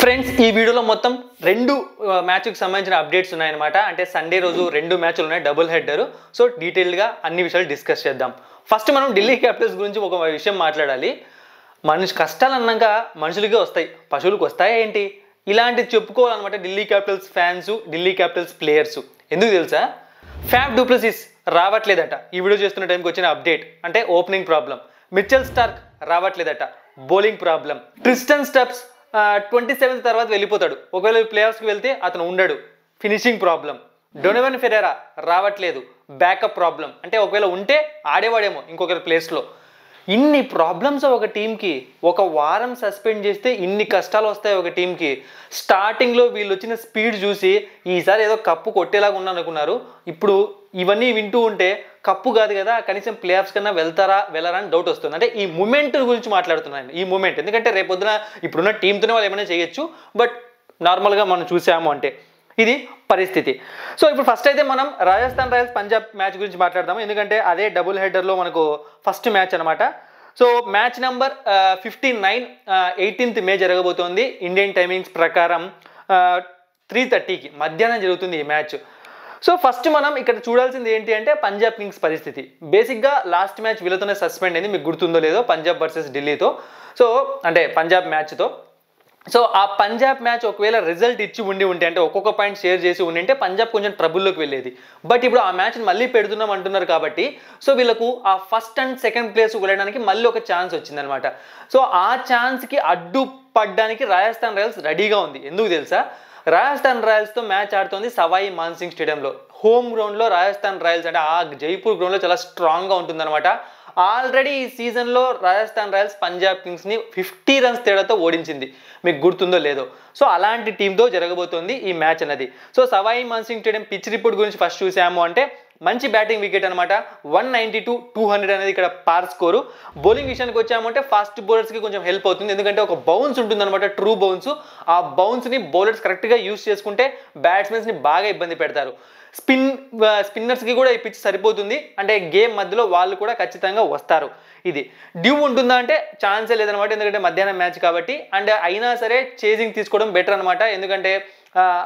Friends ఈ వీడియోలో మొత్తం రెండు మ్యాచ్కి సంబంధించిన అప్డేట్స్ ఉన్నాయన్నమాట. అంటే సండే రోజు రెండు మ్యాచ్లు ఉన్నాయి, డబుల్ హెడ్డర్. సో డీటెయిల్గా అన్ని విషయాలు డిస్కస్ చేద్దాం. ఫస్ట్ మనం ఢిల్లీ క్యాపిటల్స్ గురించి ఒక విషయం మాట్లాడాలి. మనిషి కష్టాలు అన్నాక మనుషులకే వస్తాయి, పశువులకు వస్తాయా ఏంటి? ఇలాంటివి చెప్పుకోవాలన్నమాట Delhi Capitals fans, Delhi Capitals players. ఎందుకు తెలుసా? ఫ్యాఫ్ డు ప్లెసిస్ రావట్లేదట. ఈ వీడియో చేస్తున్న టైంకి వచ్చిన అప్డేట్. అంటే ఓపెనింగ్ ప్రాబ్లం. మిచెల్ స్టార్క్ రావట్లేదట, బౌలింగ్ ప్రాబ్లం. ట్రిస్టన్ స్టబ్స్ 27 తర్వాత వెళ్ళిపోతాడు. ఒకవేళ ప్లే ఆఫ్స్కి వెళ్తే అతను ఉండడు, ఫినిషింగ్ ప్రాబ్లం. డొనోవన్ ఫెరెరా రావట్లేదు, బ్యాకప్ ప్రాబ్లం. అంటే ఒకవేళ ఉంటే ఆడేవాడేమో ఇంకొకరి ప్లేస్లో. ఇన్ని ప్రాబ్లమ్స్ ఒక టీంకి. ఒక వారం సస్పెండ్ చేస్తే ఇన్ని కష్టాలు వస్తాయి ఒక టీంకి. స్టార్టింగ్లో వీళ్ళు వచ్చిన స్పీడ్ చూసి ఈసారి ఏదో కప్పు కొట్టేలాగా ఉన్నారనుకున్నారు. ఇప్పుడు ఇవన్నీ వింటూ ఉంటే కప్పు కాదు కదా, కనీసం ప్లే ఆఫ్స్ కన్నా వెళ్ళరా అని డౌట్ వస్తుంది. అంటే ఈ మూమెంట్ గురించి మాట్లాడుతున్నాను, ఈ మూమెంట్. ఎందుకంటే రేపొద్దున ఇప్పుడున్న టీంతోనే వాళ్ళు ఏమైనా చేయొచ్చు, బట్ నార్మల్గా మనం చూసాము అంటే ఇది పరిస్థితి. సో ఇప్పుడు ఫస్ట్ అయితే మనం రాజస్థాన్ రాయల్స్ పంజాబ్ మ్యాచ్ గురించి మాట్లాడదాము. ఎందుకంటే అదే డబుల్ హెడర్లో మనకు ఫస్ట్ మ్యాచ్ అనమాట. సో మ్యాచ్ నెంబర్ 59 18th మే జరగబోతోంది. ఇండియన్ టైమింగ్స్ ప్రకారం 3:30కి మధ్యాహ్నం జరుగుతుంది ఈ మ్యాచ్. సో ఫస్ట్ మనం ఇక్కడ చూడాల్సింది ఏంటి అంటే పంజాబ్ కింగ్స్ పరిస్థితి. బేసిక్గా లాస్ట్ మ్యాచ్ వీళ్ళతోనే సస్పెండ్ అయింది, మీకు గుర్తుందో లేదో, పంజాబ్ వర్సెస్ ఢిల్లీతో. సో అంటే పంజాబ్ మ్యాచ్తో. సో ఆ పంజాబ్ మ్యాచ్ ఒకవేళ రిజల్ట్ ఇచ్చి ఉంటే, అంటే ఒక్కొక్క పాయింట్ షేర్ చేసి ఉంటే పంజాబ్ కొంచెం ట్రబుల్లోకి వెళ్ళేది. బట్ ఇప్పుడు ఆ మ్యాచ్ని మళ్ళీ పెడుతున్నాం అంటున్నారు కాబట్టి సో వీళ్ళకు ఆ ఫస్ట్ అండ్ సెకండ్ ప్లేస్ వెళ్ళడానికి మళ్ళీ ఒక ఛాన్స్ వచ్చిందనమాట. సో ఆ ఛాన్స్కి అడ్డుపడడానికి రాజస్థాన్ రాయల్స్ రెడీగా ఉంది. ఎందుకు తెలుసా? రాజస్థాన్ రాయల్స్తో మ్యాచ్ ఆడుతోంది సవాయి మాన్సింగ్ స్టేడియంలో. హోమ్ గ్రౌండ్లో రాజస్థాన్ రాయల్స్ అంటే ఆ జైపూర్ గ్రౌండ్లో చాలా స్ట్రాంగ్గా ఉంటుందన్నమాట. ఆల్రెడీ ఈ సీజన్లో రాజస్థాన్ రాయల్స్ పంజాబ్ కింగ్స్ని 50 రన్స్ తేడాతో ఓడించింది, మీకు గుర్తుందో లేదో. సో అలాంటి టీంతో జరగబోతోంది ఈ మ్యాచ్ అనేది. So Sawai Man Singh stadium pitch report గురించి ఫస్ట్ చూసాము అంటే మంచి బ్యాటింగ్ వికెట్ అనమాట. 192-200 అనేది ఇక్కడ పార్ స్కోరు. బౌలింగ్ విషయానికి వచ్చామంటే ఫాస్ట్ బౌలర్స్కి కొంచెం హెల్ప్ అవుతుంది. ఎందుకంటే ఒక బౌన్స్ ఉంటుందన్నమాట, ట్రూ బౌన్స్. ఆ బౌన్స్ని బౌలర్స్ కరెక్ట్గా యూస్ చేసుకుంటే బ్యాట్స్మెన్స్ని బాగా ఇబ్బంది పెడతారు. స్పిన్నర్స్కి కూడా ఈ పిచ్ సరిపోతుంది. అంటే గేమ్ మధ్యలో వాళ్ళు కూడా ఖచ్చితంగా వస్తారు. ఇది డ్యూ ఉంటుందా అంటే ఛాన్సే లేదనమాట, ఎందుకంటే మధ్యాహ్నం మ్యాచ్ కాబట్టి. అండ్ అయినా సరే చేజింగ్ తీసుకోవడం బెటర్ అనమాట. ఎందుకంటే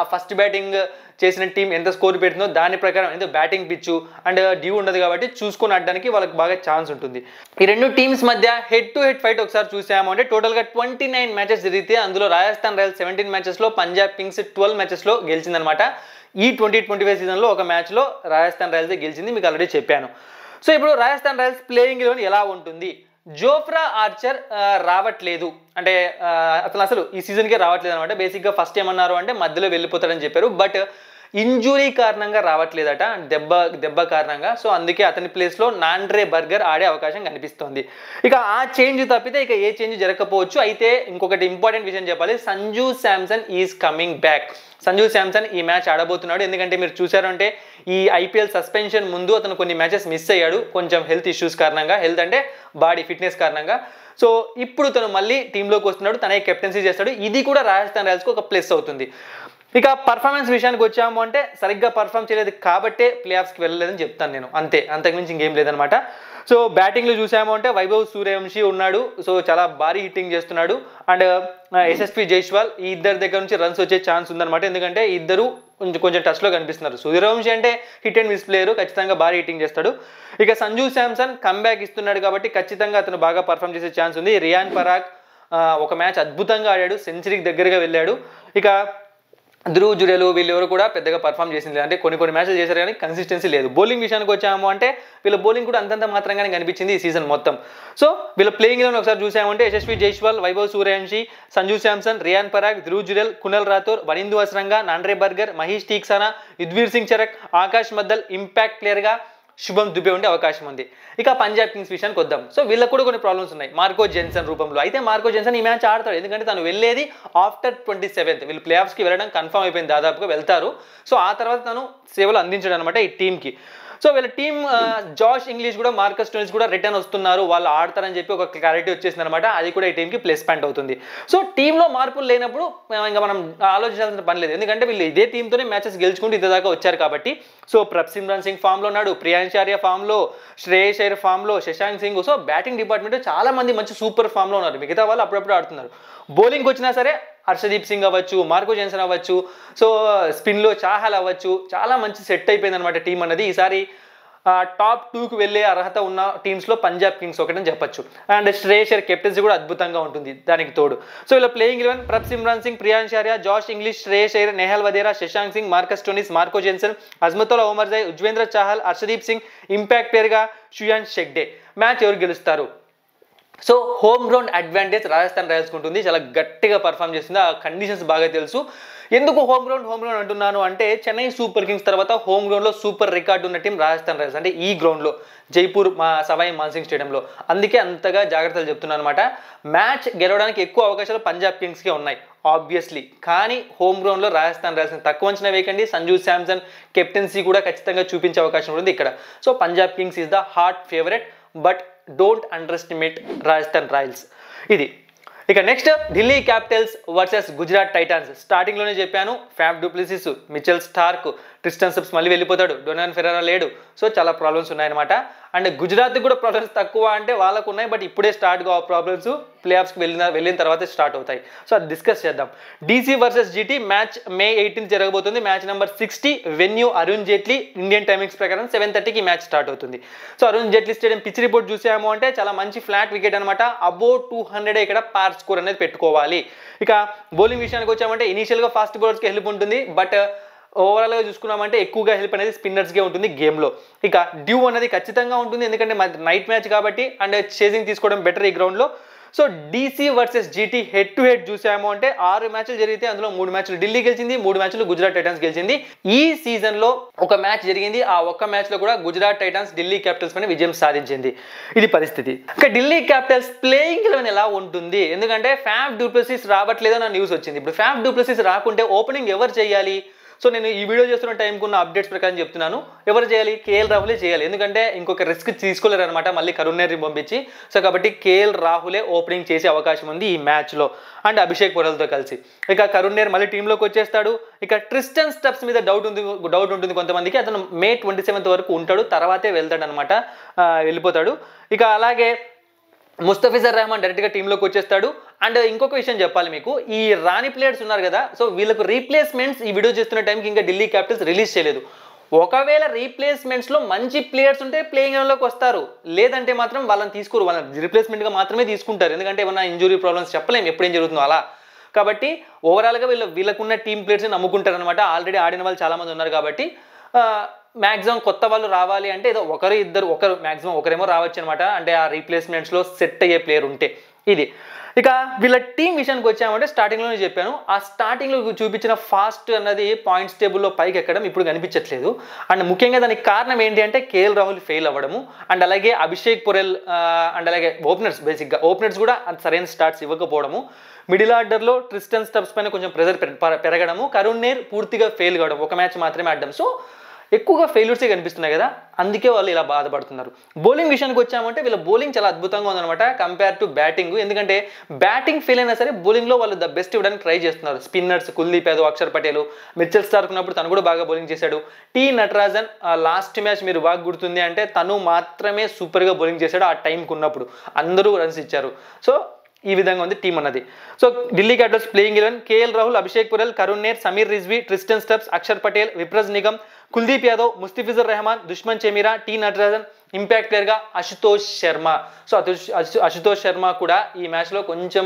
ఆ ఫస్ట్ బ్యాటింగ్ చేసిన టీం ఎంత స్కోర్ పెడుతుందో దాని ప్రకారం, ఎందుకంటే బ్యాటింగ్ పిచ్చు అండ్ డ్యూ ఉండదు కాబట్టి చూసుకొని ఆడడానికి వాళ్ళకి బాగా ఛాన్స్ ఉంటుంది. ఈ రెండు టీమ్స్ మధ్య హెడ్ టు హెడ్ ఫైట్ ఒకసారి చూసాము అంటే టోటల్గా 29 మ్యాచెస్ జరిగితే అందులో రాజస్థాన్ రాయల్స్ 17 మ్యాచెస్లో, పంజాబ్ కింగ్స్ 12 మ్యాచెస్లో గెలిచిందనమాట. ఈ 2025 సీజన్లో ఒక మ్యాచ్లో రాజస్థాన్ రాయల్స్ గెలిచింది, మీకు ఆల్రెడీ చెప్పాను. సో ఇప్పుడు రాజస్థాన్ రాయల్స్ ప్లేయింగ్ ఎలెవన్ ఎలా ఉంటుంది? జోఫ్రా ఆర్చర్ రావట్లేదు, అంటే అతను అసలు ఈ సీజన్కే రావట్లేదు అనమాట. బేసిక్గా ఫస్ట్ ఏమన్నారు అంటే మధ్యలో వెళ్ళిపోతాడని చెప్పారు, బట్ ఇంజురీ కారణంగా రావట్లేదట, దెబ్బ కారణంగా. సో అందుకే అతని ప్లేస్లో నాండ్రే బర్గర్ ఆడే అవకాశం కనిపిస్తోంది. ఇక ఆ చేంజ్ తప్పితే ఇక ఏ చేంజ్ జరగకపోవచ్చు. అయితే ఇంకొకటి ఇంపార్టెంట్ విషయం చెప్పాలి, Sanju Samson is coming back. Sanju Samson ఈ మ్యాచ్ ఆడబోతున్నాడు. ఎందుకంటే మీరు చూసారంటే ఈ ఐపీఎల్ సస్పెన్షన్ ముందు అతను కొన్ని మ్యాచెస్ మిస్ అయ్యాడు, కొంచెం హెల్త్ ఇష్యూస్ కారణంగా, హెల్త్ అంటే బాడీ ఫిట్నెస్ కారణంగా. సో ఇప్పుడు తను మళ్ళీ టీంలోకి వస్తున్నాడు, తనే కెప్టెన్సీ చేస్తాడు. ఇది కూడా రాజస్థాన్ రాయల్స్కి ఒక ప్లస్ అవుతుంది. ఇక పర్ఫార్మెన్స్ విషయానికి వచ్చాము అంటే సరిగ్గా పర్ఫామ్ చేయలేదు కాబట్టే ప్లే ఆఫ్స్కి వెళ్ళలేదని చెప్తాను నేను, అంతే, అంతకుమించి ఇంకేం లేదనమాట. సో బ్యాటింగ్లో చూసాము అంటే వైభవ్ సూర్యవంశీ ఉన్నాడు, సో చాలా భారీ హిట్టింగ్ చేస్తున్నాడు. అండ్ యశస్వి జైస్వాల్, ఈ ఇద్దరి దగ్గర నుంచి రన్స్ వచ్చే ఛాన్స్ ఉందన్నమాట. ఎందుకంటే ఇద్దరు కొంచెం టచ్లో కనిపిస్తున్నారు. సూర్యవంశీ అంటే హిట్ అండ్ మిస్ ప్లేయరు, ఖచ్చితంగా భారీ హిట్టింగ్ చేస్తాడు. ఇక సంజు శాంసన్ కమ్బ్యాక్ ఇస్తున్నాడు కాబట్టి ఖచ్చితంగా అతను బాగా పర్ఫామ్ చేసే ఛాన్స్ ఉంది. రియాన్ పరాగ్ ఒక మ్యాచ్ అద్భుతంగా ఆడాడు, సెంచరీకి దగ్గరగా వెళ్ళాడు. ఇక ధ్రువ్ జురేలు వీళ్ళెవరు కూడా పెద్దగా పర్ఫామ్ చేసింది, అంటే కొన్ని మ్యాచ్లు చేశారు కానీ కన్సిస్టెన్సీ లేదు. బౌలింగ్ విషయానికి వచ్చాము అంటే వీళ్ళ బౌలింగ్ కూడా అంతంత మాత్రంగానే కనిపించింది ఈ సీజన్ మొత్తం. సో వీళ్ళ ప్లేయింగ్ ఎలెవన్ ఒకసారి చూసామంటే Yashasvi Jaiswal, Vaibhav Suryavanshi, Sanju Samson, Riyan Parag, Dhruv Jurel, Kunal Rathore, Wanindu Hasaranga, Nandre Burger, Maheesh Theekshana, Yudhvir Singh Charak, Akash Madhwal impact ప్లేయర్గా శుభం దుబే ఉండే అవకాశం ఉంది. ఇక పంజాబ్ కింగ్స్ విషయానికి వద్దాం. సో వీళ్ళకి కూడా కొన్ని ప్రాబ్లమ్స్ ఉన్నాయి మార్కో జెన్సన్ రూపంలో. అయితే మార్కో జెన్సన్ ఈ మ్యాచ్ ఆడతాడు, ఎందుకంటే తను వెళ్ళేది ఆఫ్టర్ 27th. వీళ్ళు ప్లే ఆఫ్స్కి వెళ్ళడం కన్ఫర్మ్ అయిపోయింది, దాదాపుగా వెళ్తారు. సో ఆ తర్వాత తను సేవలు అందించడం అనమాట ఈ టీంకి. సో వీళ్ళ టీం జాష్ ఇంగ్లీష్ కూడా, మార్కస్ స్టోయినిస్ కూడా రిటర్న్ వస్తున్నారు, వాళ్ళు ఆడతారని చెప్పి ఒక క్లారిటీ వచ్చేసింది అనమాట. అది కూడా ఈ టీంకి ప్లస్ పాయింట్ అవుతుంది. సో టీంలో మార్పులు లేనప్పుడు ఇంకా మనం ఆలోచించాల్సిన పని లేదు, ఎందుకంటే వీళ్ళు ఇదే టీంతోనే మ్యాచెస్ గెలుచుకుంటూ ఇంతదాకా వచ్చారు కాబట్టి. సో ప్రప్సిమ్రాన్ సింగ్ ఫామ్లో ఉన్నాడు, ప్రియాంశార్య ఫామ్లో, శ్రేయస్ అయ్యర్ ఫామ్లో, Shashank Singh. So batting department చాలా మంది మంచి సూపర్ ఫామ్లో ఉన్నారు, మిగతా వాళ్ళు అప్పుడప్పుడు ఆడుతున్నారు. బౌలింగ్ వచ్చినా సరే హర్షదీప్ సింగ్ అవ్వచ్చు, మార్కో జెన్సన్ అవ్వచ్చు, సో స్పిన్లో చాహల్ అవ్వచ్చు, చాలా మంచి సెట్ అయిపోయింది అనమాట టీం అన్నది. ఈసారి టాప్ 2కి వెళ్ళే అర్హత ఉన్న టీమ్స్లో పంజాబ్ కింగ్స్ ఒకటని చెప్పొచ్చు. అండ్ శ్రేయస్ కెప్టెన్సీ కూడా అద్భుతంగా ఉంటుంది దానికి తోడు. సో ఇలా playing 11 Prabhsimran Singh, Priyansh Arya, Josh Inglis, Shreyas Iyer, Nehal Wadhera, Shashank Singh, Marcus Stoinis, Marco Jansen, Azmatullah Omarzai, Yuzvendra Chahal, Arshdeep Singh, impact ప్లేయర్గా షుయాన్ షెగ్డే. మ్యాచ్ ఎవరు గెలుస్తారు? So home ground advantage Rajasthan రాయల్స్కి ఉంటుంది. చాలా గట్టిగా పర్ఫామ్ చేస్తుంది, ఆ కండిషన్స్ బాగా తెలుసు. ఎందుకు హోమ్ గ్రౌండ్ అంటున్నాను అంటే చెన్నై సూపర్ కింగ్స్ తర్వాత హోమ్ గ్రౌండ్లో సూపర్ రికార్డు ఉన్న టీం రాజస్థాన్ రాయల్స్, అంటే ఈ గ్రౌండ్లో జైపూర్ సవాయి మాన్సింగ్ స్టేడియంలో. అందుకే అంతగా జాగ్రత్తలు చెప్తున్నాను అనమాట. మ్యాచ్ గెలవడానికి ఎక్కువ అవకాశాలు పంజాబ్ కింగ్స్కే ఉన్నాయి ఆబ్వియస్లీ, కానీ హోమ్ గ్రౌండ్లో రాజస్థాన్ రాయల్స్ని తక్కువ అంచనా వేయకండి. సంజూ శాంసన్ కెప్టెన్సీ కూడా ఖచ్చితంగా చూపించే అవకాశం ఉంది ఇక్కడ. So Punjab Kings is the hot favourite, but don't under estimate Rajasthan Royals. ఇది ఇక next Delhi Capitals versus Gujarat Titans. స్టార్టింగ్లోనే చెప్పాను, ఫ్యాఫ్ du Plessis, Mitchell Starc, Tristan steps మళ్ళీ వెళ్ళిపోతాడు, డొనాల్డ్ ఫెరారా లేడు. సో చాలా ప్రాబ్లమ్స్ ఉన్నాయన్నమాట. అండ్ గుజరాత్ కూడా ప్రాబ్లమ్స్ తక్కువ అంటే వాళ్ళకు ఉన్నాయి, బట్ ఇప్పుడే స్టార్ట్ కావు ప్రాబ్లమ్స్, ప్లే ఆఫ్స్కి వెళ్ళిన తర్వాత స్టార్ట్ అవుతాయి. సో అది డిస్కస్ చేద్దాం. DC versus GT match May 18 జరగబోతుంది. Match number 60, venue Arun Jaitley. Indian timings ప్రకారం 7:30కి మ్యాచ్ స్టార్ట్ అవుతుంది. So Arun Jaitley stadium pitch report చూసాము అంటే చాలా మంచి ఫ్లాట్ వికెట్ అనమాట. అబౌ 200 ఇక్కడ పార్ స్కోర్ అనేది పెట్టుకోవాలి. ఇక బౌలింగ్ విషయానికి వచ్చామంటే ఇనీషియల్గా ఫాస్ట్ బౌలర్స్కి హెల్ప్ ఉంటుంది, బట్ ఓవరాల్గా చూసుకున్నామంటే ఎక్కువగా హెల్ప్ అనేది స్పిన్నర్స్కే ఉంటుంది గేమ్లో. ఇక డ్యూ అనేది ఖచ్చితంగా ఉంటుంది, ఎందుకంటే నైట్ మ్యాచ్ కాబట్టి, అండ్ చేసింగ్ తీసుకోవడం బెటర్ ఈ గ్రౌండ్లో. So DC versus GT head to head చూసాము అంటే 6 మ్యాచ్లు జరిగితే అందులో 3 మ్యాచ్లు ఢిల్లీ గెలిచింది, 3 మ్యాచ్లు గుజరాత్ టైటన్స్ గెలిచింది. ఈ సీజన్లో ఒక మ్యాచ్ జరిగింది, ఆ ఒక్క మ్యాచ్లో కూడా గుజరాత్ టైటన్స్ ఢిల్లీ క్యాపిటల్స్ పైన విజయం సాధించింది. ఇది పరిస్థితి. ఇక ఢిల్లీ క్యాపిటల్స్ ప్లేయింగ్ 11 ఎలా ఉంటుంది? ఎందుకంటే ఫ్యాఫ్ డూప్లెసిస్ రావట్లేదని న్యూస్ వచ్చింది. ఇప్పుడు ఫ్యాఫ్ డూప్లెసిస్ రాకుంటే ఓపెనింగ్ ఎవరు చేయాలి? సో నేను ఈ వీడియో చేస్తున్న టైంకి ఉన్న అప్డేట్స్ ప్రకారం చెప్తున్నాను, ఎవరు చేయాలి? కేఎల్ రాహులే చేయాలి, ఎందుకంటే ఇంకొక రిస్క్ తీసుకోలేరు అనమాట మళ్ళీ కరుణ్ పంపించి. సో కాబట్టి కేఎల్ రాహులే ఓపెనింగ్ చేసే అవకాశం ఉంది ఈ మ్యాచ్లో, అండ్ అభిషేక్ పొరల్తో కలిసి. ఇక కరుణ్ మళ్ళీ టీంలోకి వచ్చేస్తాడు. ఇక ట్రిస్టన్ స్టెప్స్ మీద డౌట్ ఉంటుంది కొంతమందికి, అతను May 27 వరకు ఉంటాడు, తర్వాతే వెళ్తాడు అనమాట, వెళ్ళిపోతాడు. ఇక అలాగే ముస్తఫిజర్ రెహమాన్ డైరెక్ట్గా టీంలోకి వచ్చేస్తాడు. అండ్ ఇంకొక విషయం చెప్పాలి మీకు, ఈ రాణి ప్లేయర్స్ ఉన్నారు కదా, సో వీళ్ళకు రీప్లేస్మెంట్స్ ఈ వీడియో చేస్తున్న టైంకి ఇంకా ఢిల్లీ క్యాపిటల్స్ రిలీజ్ చేయలేదు. ఒకవేళ రీప్లేస్మెంట్స్లో మంచి ప్లేయర్స్ ఉంటే ప్లేయింగ్ ఎలెవెన్లోకి వస్తారు, లేదంటే మాత్రం వాళ్ళని తీసుకోరు, వాళ్ళని రీప్లేస్మెంట్గా మాత్రమే తీసుకుంటారు. ఎందుకంటే ఏమన్నా ఇంజురీ ప్రాబ్లమ్స్ చెప్పలేము ఎప్పుడేం జరుగుతుందో అలా. కాబట్టి ఓవరాల్గా వీళ్ళకున్న టీం ప్లేయర్స్ని నమ్ముకుంటారు అనమాట. ఆల్రెడీ ఆడిన వాళ్ళు చాలామంది ఉన్నారు కాబట్టి మ్యాక్సిమం కొత్త వాళ్ళు రావాలి అంటే ఏదో ఒకరు మ్యాక్సిమం ఒకరేమో రావచ్చు అనమాట, అంటే ఆ రీప్లేస్మెంట్స్లో సెట్ అయ్యే ప్లేయర్ ఉంటే. ఇది ఇక వీళ్ళ టీం విషయానికి వచ్చామంటే స్టార్టింగ్లోనే చెప్పాను, ఆ స్టార్టింగ్లో చూపించిన ఫాస్ట్ అన్నది పాయింట్స్ టేబుల్లో పైకి ఎక్కడం ఇప్పుడు కనిపించట్లేదు. అండ్ ముఖ్యంగా దానికి కారణం ఏంటి అంటే కేఎల్ రాహుల్ ఫెయిల్ అవ్వడము, అండ్ అలాగే అభిషేక్ పొరెల్, అండ్ అలాగే బేసిక్గా ఓపెనర్స్ కూడా అంత సరైన స్టార్ట్స్ ఇవ్వకపోవడము, మిడిల్ ఆర్డర్లో ట్రిస్టన్ స్టెప్స్ పైన కొంచెం ప్రెజర్ పెరగడము, కరుణ్ పూర్తిగా ఫెయిల్ కావడం, ఒక మ్యాచ్ మాత్రమే ఆడడం. సో ఎక్కువగా ఫెయిల్యూర్సే కనిపిస్తున్నాయి కదా, అందుకే వాళ్ళు ఇలా బాధపడుతున్నారు. బౌలింగ్ విషయానికి వచ్చామంటే వీళ్ళ బౌలింగ్ చాలా అద్భుతంగా ఉందన్నమాట కంపేర్ టు బ్యాటింగ్. ఎందుకంటే బ్యాటింగ్ ఫెయిల్ అయినా సరే బౌలింగ్లో వాళ్ళు ద బెస్ట్ ఇవ్వడానికి ట్రై చేస్తున్నారు. Spinners Kuldeep Yadav, Axar Patel, Mitchell Starc ఉన్నప్పుడు తను కూడా బాగా బౌలింగ్ చేశాడు. టీ నటరాజన్ లాస్ట్ మ్యాచ్ మీరు బాగా గుర్తుంది అంటే తను మాత్రమే సూపర్గా బౌలింగ్ చేశాడు ఆ టైంకి ఉన్నప్పుడు, అందరూ రన్స్ ఇచ్చారు. సో ఈ విధంగా ఉంది టీం అన్నది. So Delhi Capitals playing 11 KL Rahul, Abhishek Porel, Karun, Sameer Rizvi, Tristan Stubbs, Axar Patel, Vipraj Nigam, Kuldeep Yadav, Mustafizur Rahman, Dushmantha Chameera, T Natarajan, impact ప్లేయర్గా అశుతోష్ శర్మ. సో అశుతోష్ శర్మ కూడా ఈ మ్యాచ్లో కొంచెం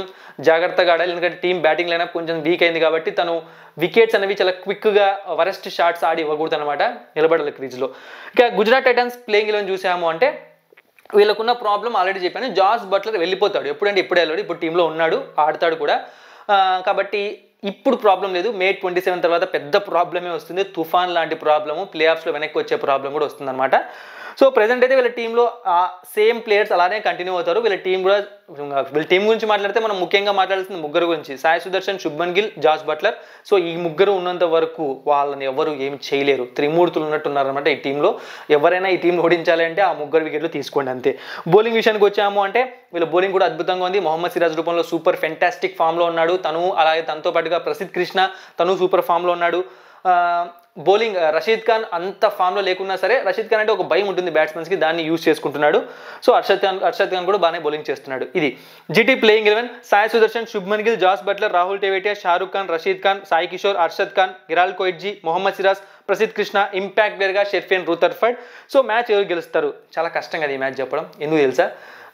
జాగ్రత్తగా ఆడాలి, ఎందుకంటే టీం బ్యాటింగ్ లైనప్ కొంచెం వీక్ అయింది కాబట్టి తను వికెట్స్ అనేవి చాలా క్విక్గా వరస్ట్ షాట్స్ ఆడి ఇవ్వకూడదు అనమాట, నిలబడాలి క్రీజ్లో. ఇక గుజరాత్ టైటన్స్ ప్లేయింగ్ 11 చూసాము అంటే వీళ్ళకున్న ప్రాబ్లం ఆల్రెడీ చెప్పాను, జాస్ బట్లర్ వెళ్ళిపోతాడు, ఎప్పుడంటే ఇప్పుడే వెళ్ళాడు, ఇప్పుడు టీంలో ఉన్నాడు, ఆడతాడు కూడా. కాబట్టి ఇప్పుడు ప్రాబ్లం లేదు. May 27 తర్వాత పెద్ద ప్రాబ్లమే వస్తుంది, తుఫాన్ లాంటి ప్రాబ్లము, ప్లే ఆఫ్స్లో వెనక్కి వచ్చే ప్రాబ్లం కూడా వస్తుంది అనమాట. సో ప్రెజెంట్ అయితే వీళ్ళ టీంలో సేమ్ ప్లేయర్స్ అలానే కంటిన్యూ అవుతారు. వీళ్ళ టీం గురించి మాట్లాడితే మనం ముఖ్యంగా మాట్లాడాల్సిన ముగ్గురు గురించి, Sai Sudharsan, Shubman Gill, Jos Buttler. So ఈ ముగ్గురు ఉన్నంత వరకు వాళ్ళని ఎవరు ఏమి చేయలేరు, త్రిమూర్తులు ఉన్నట్టున్నారనమాట ఈ టీంలో. ఎవరైనా ఈ టీంలో ఓడించాలి అంటే ఆ ముగ్గురు వికెట్లు తీసుకోండి అంతే. బౌలింగ్ విషయానికి వచ్చాము అంటే వీళ్ళ బౌలింగ్ కూడా అద్భుతంగా ఉంది. మొహమ్మద్ సిరాజ్ రూపంలో సూపర్ ఫెంటాస్టిక్ ఫామ్లో ఉన్నాడు తను, అలాగే తనతో పాటుగా ప్రసిద్ధ్ కృష్ణ తను సూపర్ ఫామ్లో ఉన్నాడు. బౌలింగ్ రషీద్ ఖాన్ అంత ఫామ్లో లేకున్నా సరే రషీద్ ఖాన్ అంటే ఒక భయం ఉంటుంది బ్యాట్స్మెన్స్కి, దాన్ని యూజ్ చేసుకుంటున్నాడు. సో హర్షద్ ఖాన్ కూడా బాగానే బౌలింగ్ చేస్తున్నాడు. ఇది GT playing 11 Sai Sudharsan, Shubman Gill, Jos Buttler, Rahul Tewatia, Shahrukh Khan, Rashid Khan, Sai Kishore, Arshad Khan, గిరాల్ కోయిట్జీ, మొహమ్మద్ సిరాజ్, ప్రసిద్ధ్ కృష్ణ, ఇంపాక్ట్ ప్లేయర్గా షెర్ఫిన్ రూథర్ఫర్డ్. సో మ్యాచ్ ఎవరు గెలుస్తారు చాలా కష్టం కదా ఈ మ్యాచ్ చెప్పడం. ఎందుకు తెలుసా,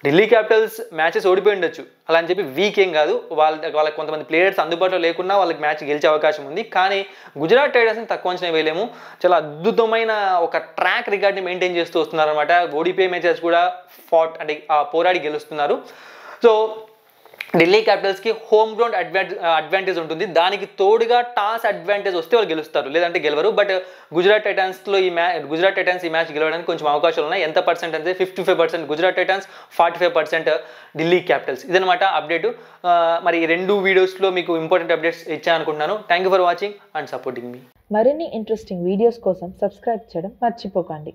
ఢిల్లీ క్యాపిటల్స్ మ్యాచెస్ ఓడిపోయి ఉండొచ్చు, అలా అని చెప్పి వీక్ ఏం కాదు, వాళ్ళకి కొంతమంది ప్లేయర్స్ అందుబాటులో లేకున్నా వాళ్ళకి మ్యాచ్ గెలిచే అవకాశం ఉంది. కానీ గుజరాత్ టైటన్స్ని తక్కువ అంచనా వేయలేము. చాలా అద్భుతమైన ఒక ట్రాక్ రికార్డ్ని మెయింటైన్ చేస్తూ వస్తున్నారు అనమాట. ఓడిపోయే మ్యాచెస్ కూడా అంటే పోరాడి గెలుస్తున్నారు. సో ఢిల్లీ క్యాపిటల్స్కి హోమ్ గ్రౌండ్ అడ్వాంటేజ్ ఉంటుంది, దానికి తోడుగా టాస్ అడ్వాంటేజ్ వస్తే వాళ్ళు గెలుస్తారు, లేదంటే గెలవరు. బట్ గుజరాత్ టైటన్స్ ఈ మ్యాచ్ గెలవడానికి కొంచెం అవకాశాలు ఉన్నాయి. ఎంత పర్సెంట్ అంటే 55% గుజరాత్ టైటన్స్, 45% ఢిల్లీ క్యాపిటల్స్. ఇదనమాట అప్డేట్. మరి ఈ 2 వీడియోస్లో మీకు ఇంపార్టెంట్ అప్డేట్స్ ఇచ్చాను అనుకుంటున్నాను. Thank you for watching and supporting మీ. మరిన్ని ఇంట్రెస్టింగ్ వీడియోస్ కోసం సబ్స్క్రైబ్ చేయడం మర్చిపోకండి.